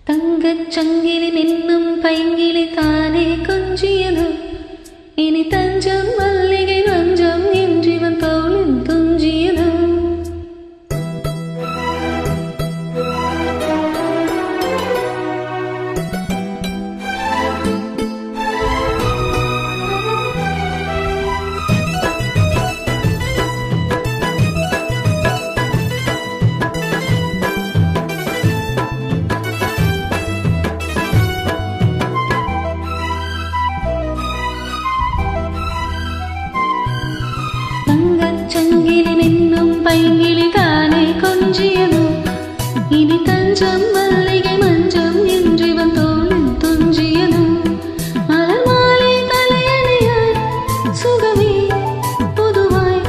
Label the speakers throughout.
Speaker 1: தங்கச் சங்கிலி நின்னும் பைங்கிலி தானே கொஞ்சியதோ இனி தஞ்சம் மல்லிகை மஞ்சம் என்றிவன் தோளில் துஞ்சியதோ சங்கிலி நின்னும் பைங்கிலி தானே கொஞ்சியதோ இனி தஞ்சம் மல்லிகை மஞ்சம் என்றிவன் தோளில் துஞ்சியதோ மலர் மாலை தலையணையாய் சுகமே புதுவாய்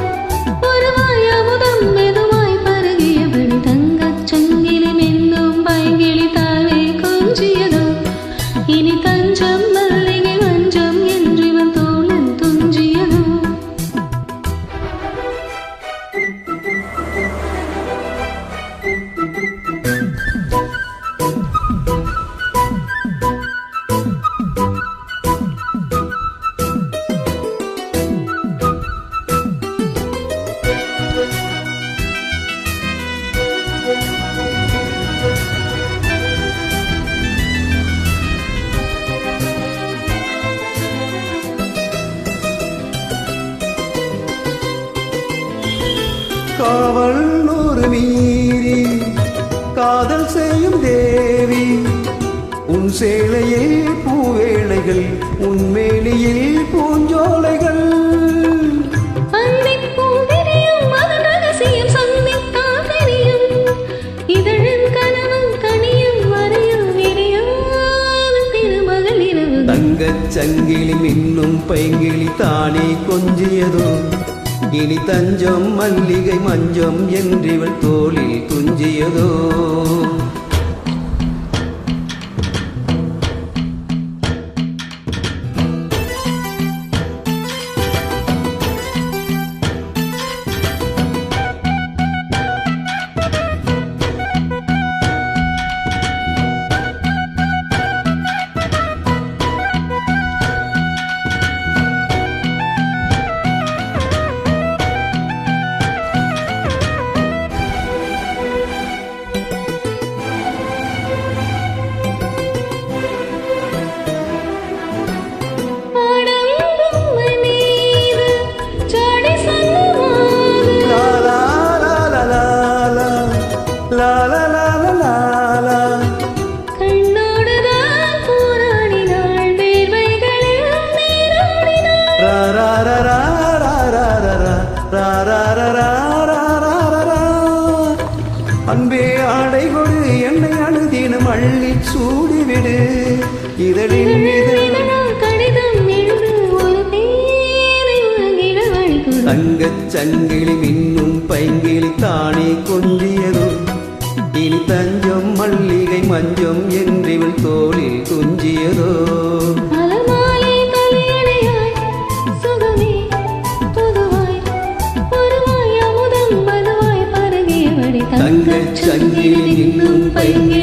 Speaker 1: ஒருவாய் அமுதம் மெதுவாய் பருகியபடி தங்கச் சங்கிலி நின்னும் பைங்கிலி தானே கொஞ்சியதோ இனி தஞ்சம் மல்லிகை மஞ்சம் என்றிவன் தோளில் துஞ்சியதோ
Speaker 2: காவல் நூறு மீறி காதல் செய்யும் தேவி உன் சேலையில் பூவேளைகள் உன் மேனியில் பூஞ்சோலைகள் தங்கச் சங்கிலி மின்னும் பைங்கிலி தானே கொஞ்சியதோ இனி தஞ்சம் மல்லிகை மஞ்சம் என்றிவள் தோளில் துஞ்சியதோ அன்பே ஆடை கொடு என்னை அழுதினும் அள்ளி சூடிவிடு இதழில் தங்கச் சங்கிலி மின்னும் பைங்கிலி தானே கொஞ்சியதோ இனி தஞ்சம் மல்லிகை மஞ்சம் என்றிவள் தோளில் துஞ்சியதோ தங்கச் சங்கிலி நின்னும் பைங்கிலி